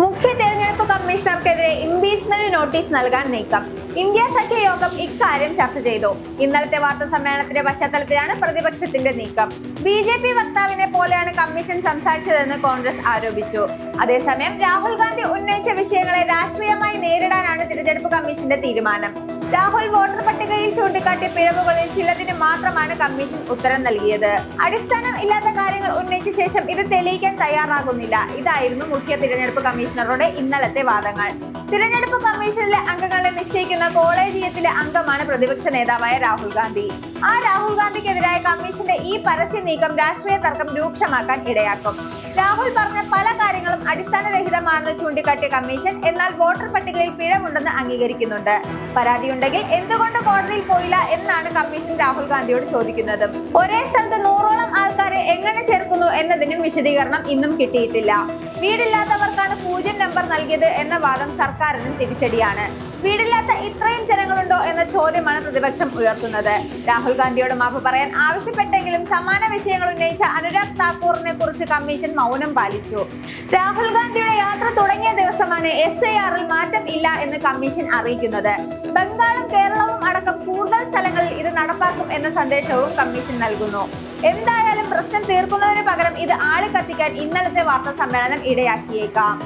മുഖ്യ തെരഞ്ഞെടുപ്പ് കമ്മീഷണർക്കെതിരെ impeachment notice നൽകാൻ നീക്കം. ഇന്ത്യ സഖ്യ യോഗം ഇക്കാര്യം ചർച്ച ചെയ്തു. ഇന്നലത്തെ വാർത്താ സമ്മേളനത്തിന്റെ പശ്ചാത്തലത്തിലാണ് പ്രതിപക്ഷത്തിന്റെ നീക്കം. ബി.ജെ.പി. വക്താവിനെ പോലെയാണ് കമ്മീഷൻ സംസാരിച്ചതെന്ന് കോൺഗ്രസ് ആരോപിച്ചു. അതേസമയം രാഹുൽ ഗാന്ധി ഉന്നയിച്ച വിഷയങ്ങളെ രാഷ്ട്രീയമായി നേരിടാനാണ് തിരഞ്ഞെടുപ്പ് കമ്മീഷന്റെ തീരുമാനം. രാഹുൽ വോട്ടർ പട്ടികയിൽ ചൂണ്ടിക്കാട്ടിയ പിഴവുകളിൽ ചിലതിന് മാത്രമാണ് കമ്മീഷൻ ഉത്തരം നൽകിയത്. അടിസ്ഥാനം ഇല്ലാത്ത കാര്യങ്ങൾ ഉന്നയിച്ച ശേഷം ഇത് തെളിയിക്കാൻ തയ്യാറാകുന്നില്ല. ഇതായിരുന്നു മുഖ്യ തിരഞ്ഞെടുപ്പ് കമ്മീഷണറുടെ ഇന്നലത്തെ വാദങ്ങൾ. തിരഞ്ഞെടുപ്പ് കമ്മീഷനിലെ അംഗങ്ങളെ നിശ്ചയിക്കുന്ന കോളേജിയത്തിലെ അംഗമാണ് പ്രതിപക്ഷ നേതാവായ രാഹുൽ ഗാന്ധി. ആ രാഹുൽ ഗാന്ധിക്കെതിരായ കമ്മീഷന്റെ ഈ പരസ്യ നീക്കം രാഷ്ട്രീയ തർക്കം രൂക്ഷമാക്കാൻ ഇടയാക്കും. രാഹുൽ പറഞ്ഞ പല കാര്യങ്ങളും അടിസ്ഥാനരഹിതമാണെന്ന് ചൂണ്ടിക്കാട്ടിയ കമ്മീഷൻ എന്നാൽ വോട്ടർ പട്ടികയിൽ പിഴവുണ്ടെന്ന് അംഗീകരിക്കുന്നുണ്ട്. പരാതിയുണ്ടെങ്കിൽ എന്തുകൊണ്ട് കോടതിയിൽ പോയില്ല എന്നാണ് കമ്മീഷൻ രാഹുൽ ഗാന്ധിയോട് ചോദിക്കുന്നത്. ഒരേ സ്ഥലത്ത് 100ഓളം ആൾക്കാരെ എങ്ങനെ ചേർക്കുന്നു എന്നതിനും വിശദീകരണം ഇന്നും കിട്ടിയിട്ടില്ല. വീടില്ലാത്തവർക്കാണ് 0 നമ്പർ നൽകിയത് എന്ന വാദം സർക്കാരിനും തിരിച്ചടിയാണ്. വീടില്ലാത്ത ഇത്രയും ജനങ്ങളുണ്ടോ എന്ന ചോദ്യമാണ് പ്രതിപക്ഷം ഉയർത്തുന്നത്. രാഹുൽ ഗാന്ധിയോട് മാപ്പ് പറയാൻ ആവശ്യപ്പെട്ടെങ്കിലും സമാന വിഷയങ്ങൾ ഉന്നയിച്ച അനുരാഗ് താക്കൂറിനെ കുറിച്ച് കമ്മീഷൻ മൗനം പാലിച്ചു. രാഹുൽ ഗാന്ധിയുടെ യാത്ര തുടങ്ങിയ ദിവസമാണ് SIRൽ മാറ്റം ഇല്ല എന്ന് കമ്മീഷൻ അറിയിക്കുന്നത്. ബംഗാളും കേരളവും അടക്കം കൂടുതൽ സ്ഥലങ്ങളിൽ ഇത് നടപ്പാക്കും എന്ന സന്ദേശവും കമ്മീഷൻ നൽകുന്നു. എന്തായാലും പ്രശ്നം തീർക്കുന്നതിന് പകരം ഇത് ആളിക്കത്തിക്കാൻ ഇന്നലത്തെ വാർത്താ സമ്മേളനം ഇടയാക്കിയേക്കാം.